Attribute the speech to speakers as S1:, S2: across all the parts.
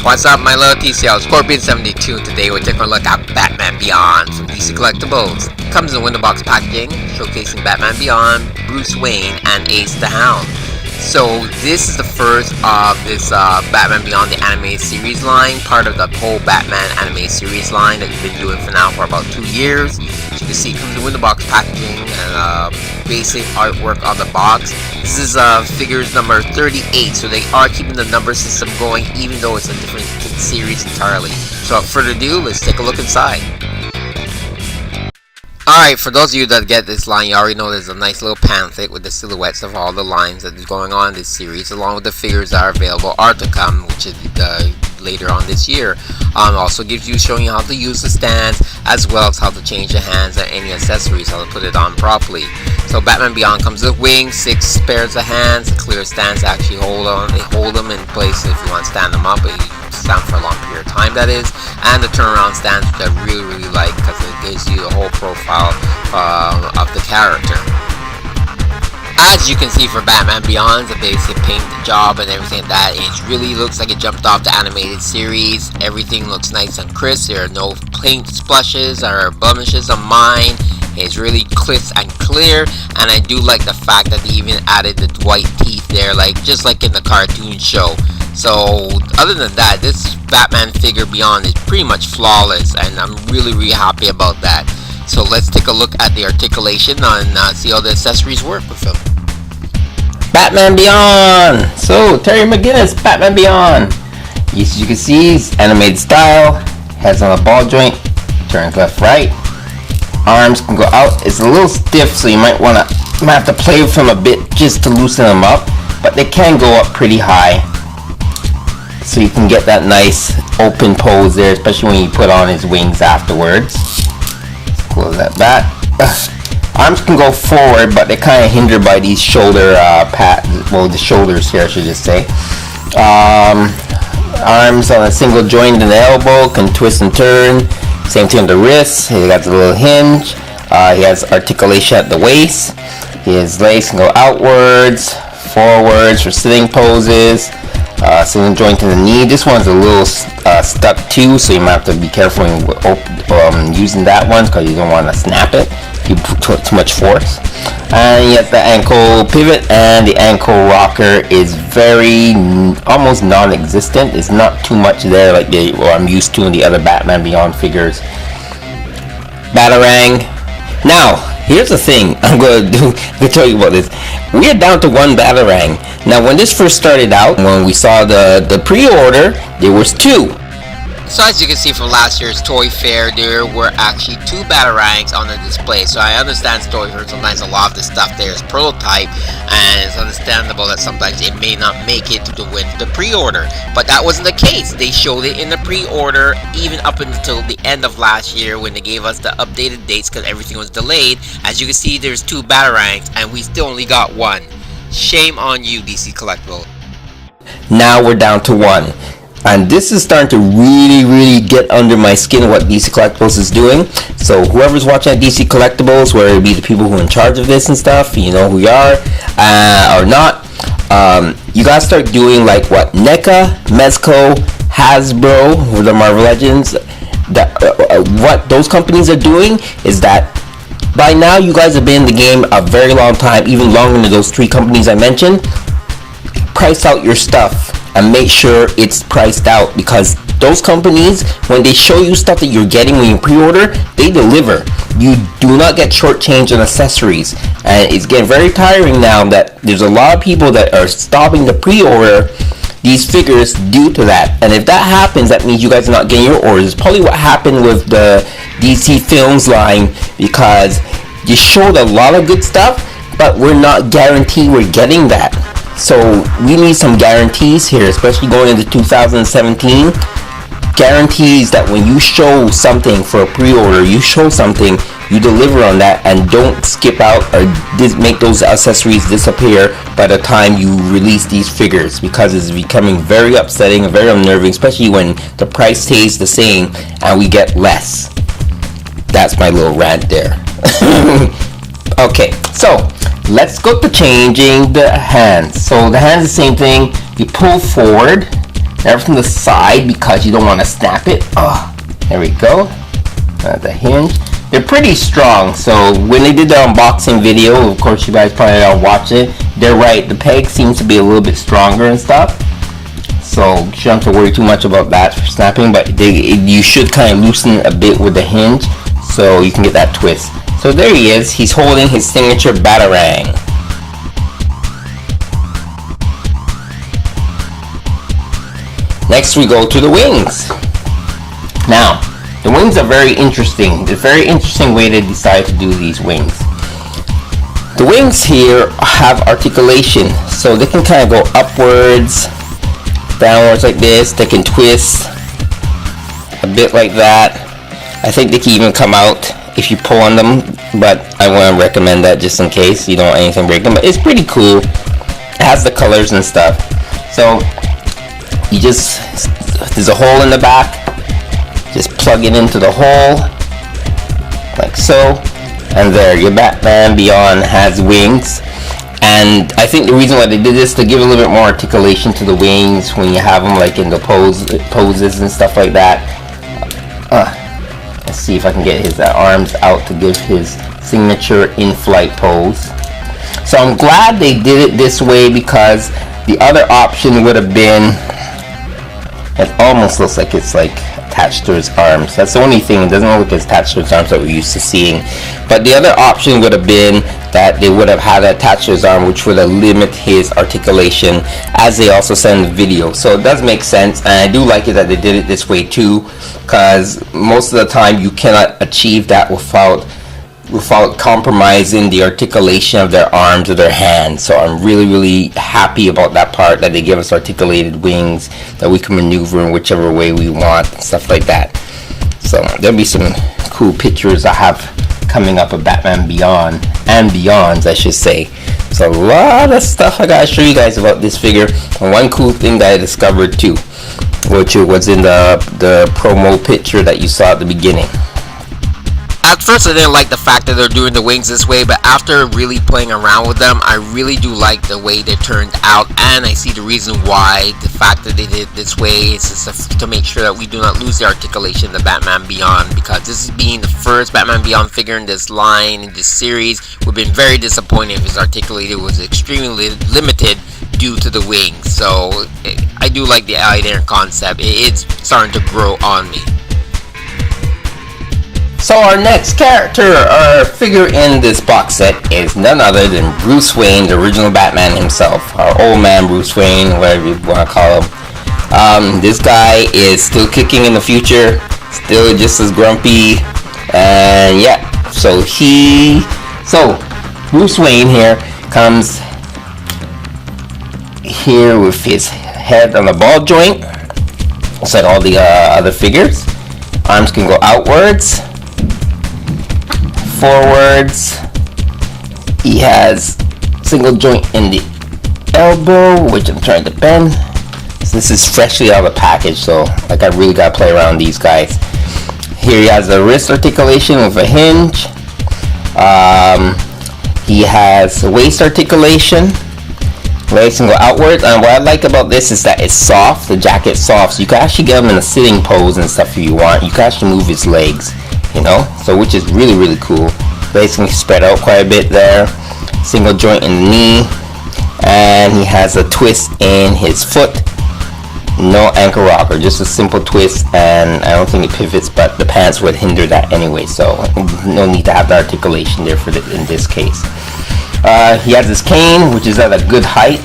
S1: What's up, my little TCLs? Scorpion72. Today we're taking a look at Batman Beyond from DC Collectibles. Comes in window box packaging, showcasing Batman Beyond, Bruce Wayne, and Ace the Hound. So this is the first of this Batman Beyond the animated series line, part of the whole Batman animated series line that you've been doing for now for about 2 years. As you can see, it comes in window box packaging and basic artwork on the box. This is figures number 38, so they are keeping the number system going even though it's a different series entirely. So without further ado, let's take a look inside. Alright, for those of you that get this line, you already know there's a nice little pamphlet with the silhouettes of all the lines that is going on in this series, along with the figures that are available are to come, which is later on this year. Also gives you, showing you how to use the stands, as well as how to change the hands and any accessories, how to put it on properly. So Batman Beyond comes with wings, 6 pairs of hands, clear stands actually hold them in place if you want to stand them up, but you stand for a long period of time, that is, and the turnaround stands, which I really like because it gives you the whole profile of the character. As you can see for Batman Beyond, the basic paint job and everything like that, it really looks like it jumped off the animated series. Everything looks nice and crisp. There are no paint splashes or blemishes on mine. It's really crisp and clear, and I do like the fact that they even added the white teeth there, just like in the cartoon show. So other than that, this Batman figure Beyond is pretty much flawless, and I'm really happy about that. So let's take a look at the articulation and see how the accessories work with them.
S2: Batman Beyond! So, Terry McGinnis, Batman Beyond. As you can see, it's animated style, heads on a ball joint, turns left, right. Arms can go out. It's a little stiff, so you might have to play with them a bit just to loosen them up, but they can go up pretty high. So you can get that nice open pose there, especially when you put on his wings afterwards. Close that back. Arms can go forward, but they're kind of hindered by these shoulder pads. Well, the shoulders here, I should just say. Arms on a single joint in the elbow can twist and turn. Same thing on the wrists. He got the little hinge. He has articulation at the waist. His legs can go outwards, forwards for sitting poses. Single joint in the knee. This one's a little stuck too, so you might have to be careful using that one because you don't want to snap it. You put too much force. And you have the ankle pivot, and the ankle rocker is almost non-existent. It's not too much there like I'm used to in the other Batman Beyond figures. Batarang. Now, here's the thing I'm going to tell you about this. We are down to 1 Batarang. Now, when this first started out, when we saw the pre-order, there was 2.
S1: So as you can see from last year's Toy Fair, there were actually 2 Batarangs on the display. So I understand Toy Fair, sometimes a lot of the stuff there is prototype, and it's understandable that sometimes it may not make it to the pre-order. But that wasn't the case. They showed it in the pre-order even up until the end of last year when they gave us the updated dates because everything was delayed. As you can see, there's 2 Batarangs and we still only got 1. Shame on you, DC Collectibles.
S2: Now we're down to 1. And this is starting to really get under my skin what DC Collectibles is doing. So whoever's watching at DC Collectibles, whether it be the people who are in charge of this and stuff, you know who you are, or not, you gotta start doing like what NECA, Mezco, Hasbro, or the Marvel Legends, what those companies are doing is that by now you guys have been in the game a very long time, even longer than those 3 companies I mentioned. Price out your stuff and make sure it's priced out, because those companies, when they show you stuff that you're getting when you pre-order, they deliver. You do not get shortchanged on accessories, and it's getting very tiring now that there's a lot of people that are stopping to pre-order these figures due to that. And if that happens, that means you guys are not getting your orders. It's probably what happened with the DC Films line, because you showed a lot of good stuff, but we're not guaranteed we're getting that. So we need some guarantees here, especially going into 2017. Guarantees that when you show something for a pre-order, you show something, you deliver on that, and don't skip out or make those accessories disappear by the time you release these figures, because it's becoming very upsetting and very unnerving, especially when the price stays the same and we get less. That's my little rant there. Okay, so let's go to changing the hands. So the hands, the same thing. you pull forward, never from the side because you don't want to snap it. Oh, there we go. The hinge. They're pretty strong, so when they did the unboxing video, of course you guys probably don't watch it, they're right, the peg seems to be a little bit stronger and stuff, so you shouldn't have to worry too much about that for snapping, but you should kind of loosen a bit with the hinge so you can get that twist. So there he is, he's holding his signature Batarang. Next we go to the wings. Now, the wings are very interesting. It's a very interesting way they decide to do these wings. The wings here have articulation, so they can kind of go upwards, downwards like this. They can twist a bit like that. I think they can even come out if you pull on them, but I want to recommend that just in case you don't want anything break them. But it's pretty cool. It has the colors and stuff. So you just, there's a hole in the back. Just plug it into the hole, like so, and there, your Batman Beyond has wings. And I think the reason why they did this to give a little bit more articulation to the wings when you have them like in the poses and stuff like that. Let's see if I can get his arms out to give his signature in-flight pose. So I'm glad they did it this way, because the other option would have been, it almost looks like it's like attached to his arms. That's the only thing, it doesn't look like it's attached to his arms that we're used to seeing. But the other option would have been that they would have had it attached to his arm, which would have limited his articulation, as they also said in the video. So it does make sense, and I do like it that they did it this way too, because most of the time you cannot achieve that without compromising the articulation of their arms or their hands. So I'm really happy about that part, that they give us articulated wings that we can maneuver in whichever way we want and stuff like that. So there'll be some cool pictures I have coming up of Batman Beyond and Beyonds, I should say. There's a lot of stuff I gotta show you guys about this figure. And one cool thing that I discovered too, which was in the promo picture that you saw at the beginning.
S1: At first I didn't like the fact that they're doing the wings this way, but after really playing around with them, I really do like the way they turned out, and I see the reason why. The fact that they did it this way is just to make sure that we do not lose the articulation of the Batman Beyond, because this is being the first Batman Beyond figure in this line, in this series. We've been very disappointed if his articulated was extremely limited due to the wings. So I do like the idea and concept. It's starting to grow on me.
S2: So our next character, or figure in this box set, is none other than Bruce Wayne, the original Batman himself. Our old man Bruce Wayne, whatever you want to call him. This guy is still kicking in the future, still just as grumpy, and yeah. So Bruce Wayne here comes here with his head on the ball joint, just like all the other figures. Arms can go outwards, forwards. He has single joint in the elbow, which I'm trying to bend. So this is freshly out of the package, so like I really gotta play around these guys. Here he has the wrist articulation with a hinge. He has waist articulation. Legs can go outwards, and what I like about this is that it's soft. The jacket's soft, so you can actually get him in a sitting pose and stuff if you want. You can actually move his legs, you know, so which is really cool. Legs can spread out quite a bit there. Single joint in the knee, and he has a twist in his foot. No ankle rocker, just a simple twist, and I don't think it pivots, but the pants would hinder that anyway, so no need to have the articulation there in this case. He has his cane, which is at a good height,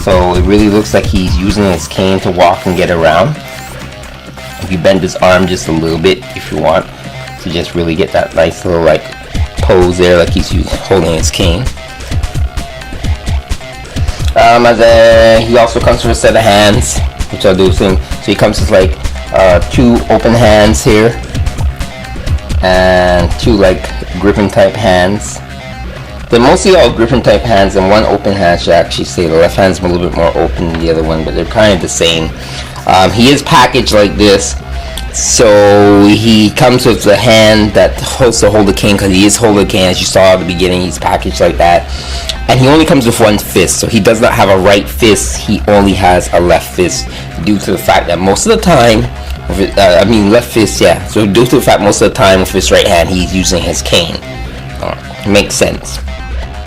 S2: so it really looks like he's using his cane to walk and get around. If you bend his arm just a little bit, if you want to just really get that nice little like pose there, like he's holding his cane. He also comes with a set of hands, which I'll do soon. So he comes with like two open hands here, and two like gripping type hands. They're mostly all gripping type hands, and one open hand should actually say. The left hand's a little bit more open than the other one, but they're kind of the same. He is packaged like this. So he comes with the hand that holds to hold the cane, because he is holding the cane, as you saw at the beginning. He's packaged like that, and he only comes with one fist, so he does not have a right fist. He only has a left fist, due to the fact that most of the time, left fist, yeah. So due to the fact most of the time with his right hand, he's using his cane. Makes sense.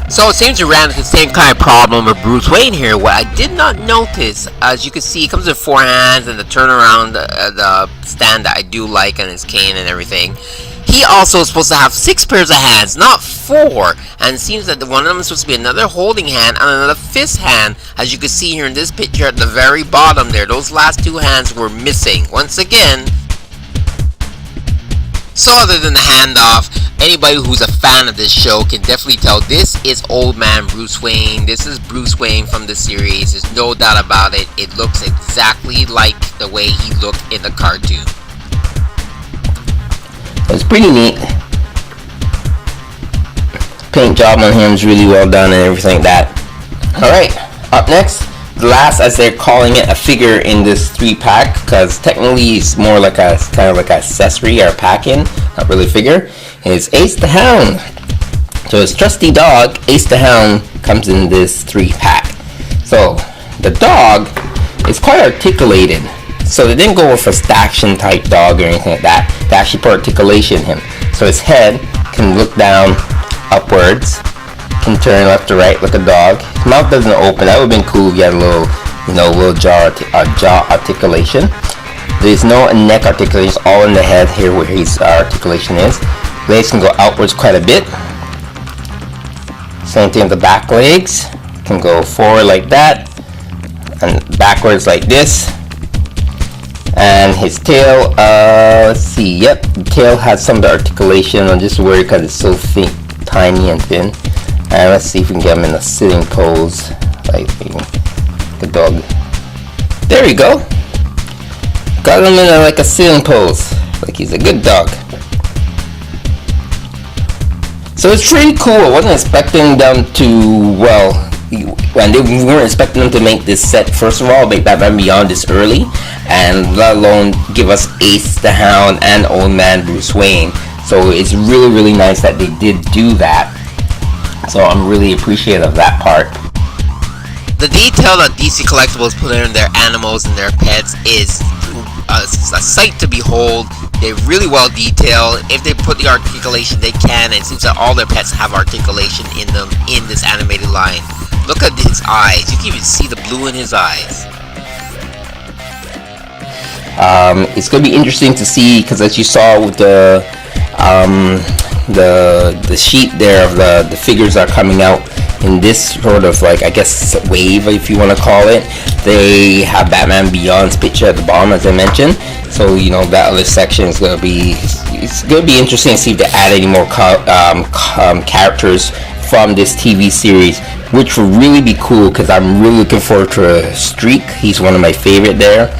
S1: So it seems to run the same kind of problem with Bruce Wayne here. What I did not notice, as you can see, he comes with 4 hands and the turnaround, the stand that I do like, and his cane and everything. He also is supposed to have 6 pairs of hands, not 4. And it seems that one of them is supposed to be another holding hand and another fist hand. As you can see here in this picture at the very bottom there, those last 2 hands were missing. Once again. So other than the handoff, anybody who's a fan of this show can definitely tell this is old man Bruce Wayne. This is Bruce Wayne from the series. There's no doubt about it. It looks exactly like the way he looked in the cartoon.
S2: It's pretty neat. Paint job on him is really well done and everything like that. Alright, up next, the last, as they're calling it, a figure in this 3-pack, because technically it's more like a kind of like an accessory or a pack-in, not really a figure, is Ace the Hound. So his trusty dog, Ace the Hound, comes in this 3-pack. So the dog is quite articulated. So they didn't go with a Staction type dog or anything like that. They actually put articulation in him. So his head can look down upwards, can turn left to right like a dog. His mouth doesn't open. That would have been cool if you had a little, little jaw articulation. There's no neck articulation. It's all in the head here where his articulation is. Legs can go outwards quite a bit. Same thing with the back legs. Can go forward like that and backwards like this. And his tail, let's see, yep, the tail has some of the articulation. I'm just worried because it's so thin, tiny and thin. And let's see if we can get him in a sitting pose, like the dog. There we go. Got him in like a sitting pose, like he's a good dog. So it's pretty cool. I wasn't expecting them to, and we weren't expecting them to make this set, first of all, make Batman Beyond this early, and let alone give us Ace the Hound and Old Man Bruce Wayne. So it's really, really nice that they did do that. So I'm really appreciative of that part.
S1: The detail that DC Collectibles put in their animals and their pets is a sight to behold. They're really well detailed. If they put the articulation, they can. And it seems that all their pets have articulation in them in this animated line. Look at his eyes. You can even see the blue in his eyes.
S2: It's going to be interesting to see, because as you saw with the sheet there of the figures are coming out in this sort of, like, I guess wave, if you want to call it. They have Batman Beyond's picture at the bottom, as I mentioned. So that other section is going to be, it's going to be interesting to see if they add any more characters from this TV series, which will really be cool, because I'm really looking forward to Streak. He's one of my favorite there.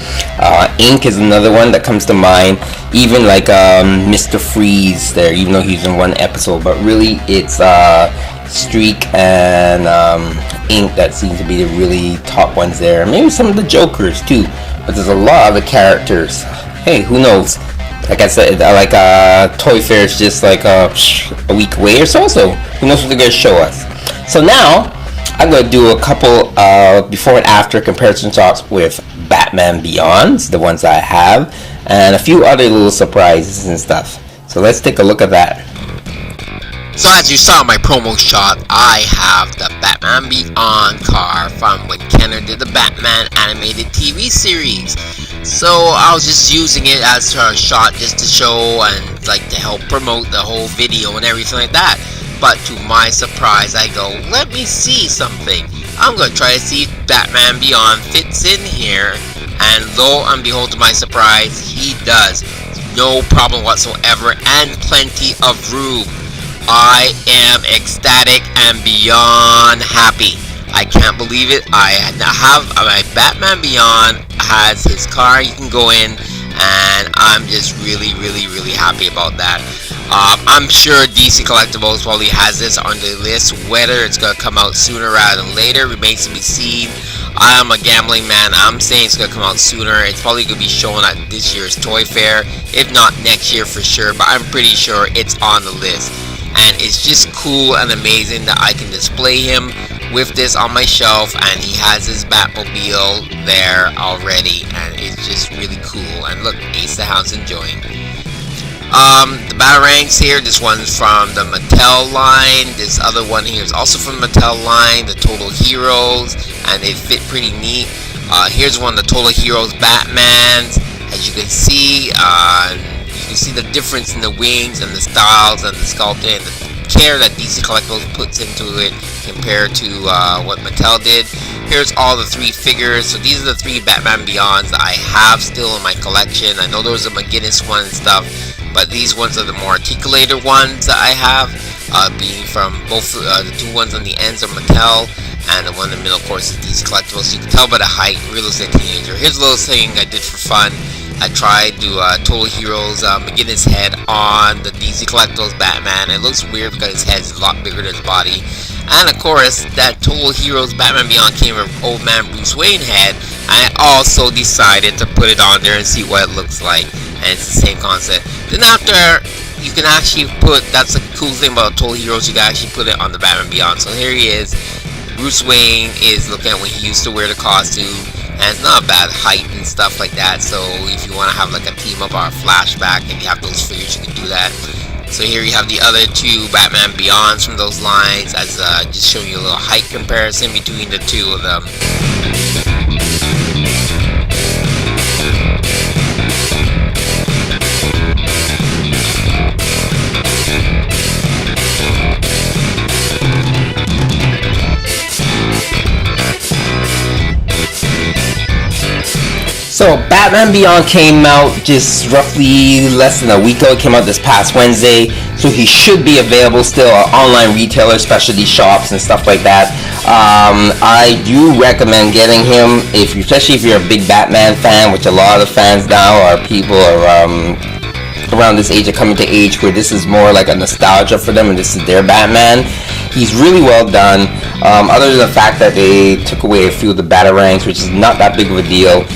S2: Ink is another one that comes to mind. Even like Mr. Freeze there, even though he's in one episode, but really it's Streak and Ink that seem to be the really top ones there. Maybe some of the Jokers too, but there's a lot of the characters. Hey, who knows? Like I said, Toy Fair is just like a week away or so, so who knows what they're going to show us. So now, I'm going to do a couple before and after comparison shots with Batman Beyonds, the ones I have, and a few other little surprises and stuff. So let's take a look at that.
S1: So as you saw in my promo shot, I have the Batman Beyond car from when Kenner did the Batman animated TV series. So I was just using it as a shot just to show and like to help promote the whole video and everything like that. But to my surprise, I go, let me see something. I'm going to try to see if Batman Beyond fits in here. And lo and behold, to my surprise, he does. No problem whatsoever and plenty of room. I am ecstatic and beyond happy. I can't believe it. I have my Batman Beyond has his car you can go in, and I'm just really happy about that. I'm sure DC Collectibles probably has this on the list. Whether it's going to come out sooner rather than later remains to be seen. I am a gambling man. I'm saying it's gonna come out sooner. It's probably gonna be shown at this year's Toy Fair, if not next year for sure. But I'm pretty sure it's on the list, and it's just cool and amazing that I can display him with this on my shelf, and he has his Batmobile there already, and it's just really cool. And look, Ace the Hound's enjoying. The Batarangs here, this one's from the Mattel line. This other one here is also from the Mattel line, the Total Heroes, and they fit pretty neat. Here's one of the Total Heroes Batmans. As you can see the difference in the wings and the styles and the sculpting and the care that DC Collectibles puts into it compared to what Mattel did. Here's all the 3 figures. So these are the 3 Batman Beyonds that I have still in my collection. I know there was a McGinnis one and stuff, but these ones are the more articulated ones that I have, being from both the 2 ones on the ends are Mattel, and the one in the middle, of course, is DC Collectibles. So you can tell by the height, really looks like a teenager. Here's a little thing I did for fun. I tried to Total Heroes McGinnis head on the DC Collectibles Batman. It looks weird because his head is a lot bigger than his body. And of course, that Total Heroes Batman Beyond came with Old Man Bruce Wayne head. I also decided to put it on there and see what it looks like. And it's the same concept. Then after, you can actually put, that's the cool thing about Total Heroes, you can actually put it on the Batman Beyond. So here he is. Bruce Wayne is looking at when he used to wear the costume. And it's not a bad height and stuff like that. So if you want to have like a team up or a flashback and you have those figures, you can do that. So here you have the other 2 Batman Beyonds from those lines, as just showing you a little height comparison between the 2 of them.
S2: So Batman Beyond came out just roughly less than a week ago. It came out this past Wednesday, so he should be available still at online retailers, specialty shops, and stuff like that. I do recommend getting him, especially if you're a big Batman fan, which a lot of fans now are people around this age are coming to age where this is more like a nostalgia for them, and this is their Batman. He's really well done. Other than the fact that they took away a few of the Batarangs, which is not that big of a deal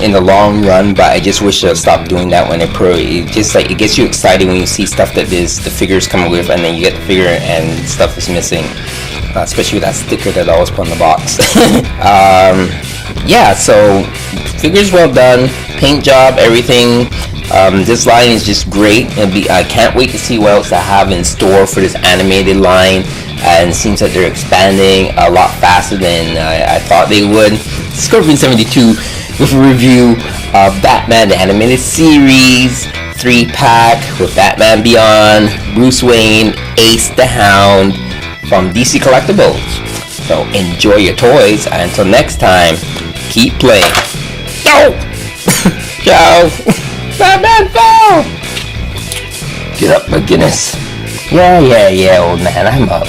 S2: in the long run, but I just wish they'd stop doing that when they it just like it gets you excited when you see stuff that is the figures coming with, and then you get the figure and stuff is missing, especially with that sticker that I always put on the box. Yeah, so figures well done, paint job, everything. This line is just great. I can't wait to see what else I have in store for this animated line. And it seems that they're expanding a lot faster than I thought they would. Scorpion72 with a review of Batman the Animated Series 3-pack with Batman Beyond, Bruce Wayne, Ace the Hound from DC Collectibles. So enjoy your toys, and until next time, keep playing. Ciao! Ciao! Batman fell! Get up, McGinnis. Yeah, old man, I'm up.